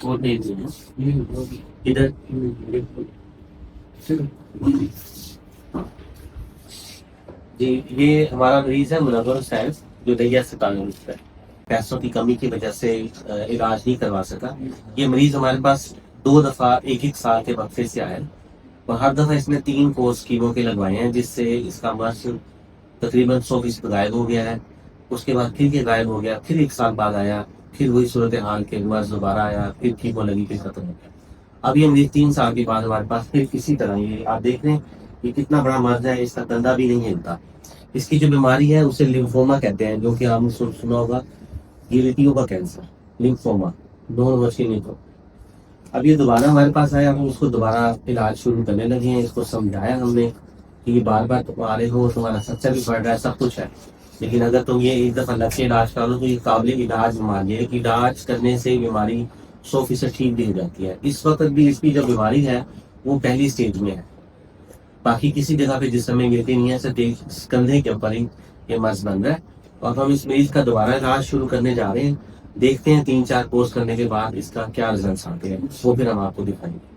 और नहीं दिए इधर। जी, ये हमारा मरीज है मुनव्वर हुसैन, जो दहिया से तंदुरुस्त है। पैसों की कमी की वजह से इलाज नहीं करवा सका। ये मरीज हमारे पास 2 दफा एक एक साल के वक्फे से आया और हर दफा इसने 3 कोर्स कीमो के लगवाए हैं, जिससे इसका मर्ज तकरीबन 100% गायब हो गया है। उसके बाद फिर ये गायब हो गया, फिर 1 साल बाद आया, फिर वही सूरत हाल के मर्ज दोबारा आया, फिर कीमो लगी, फिर खत्म हो गया। अब ये मरीज 3 साल के बाद हमारे पास फिर किसी तरह, ये आप देख रहे हैं ये कितना बड़ा मर्ज है, इसका दंदा भी नहीं हिलता। इसकी जो बीमारी है उसे लिम्फोमा कहते हैं, जो कि आपने सुना होगा, गिल्टियों का कैंसर, लिम्फोमा, दोनों मशीन नहीं। तो अब ये दोबारा हमारे पास आया, हम उसको दोबारा इलाज शुरू करने लगे हैं। इसको समझाया हमने कि ये बार बार तुम आ रहे हो, तुम्हारा खर्चा भी बढ़ रहा है, सब कुछ है, लेकिन अगर तुम ये एक दफा लग के इलाज करा लो तो ये काबिल इलाज बीमारी है कि इलाज करने से बीमारी 100% ठीक भी हो जाती है। इस वक्त भी इसकी जो बीमारी है वो पहली स्टेज में है, बाकी किसी जगह पे जिस समय गिरती नहीं है, सिर्फ एक कंधे के ऊपर ही ये मर्ज बन रहा है। और हम इस मरीज का दोबारा इलाज शुरू करने जा रहे हैं। देखते हैं 3-4 कोर्स करने के बाद इसका क्या रिजल्ट आते हैं, वो फिर हम आपको दिखाएंगे।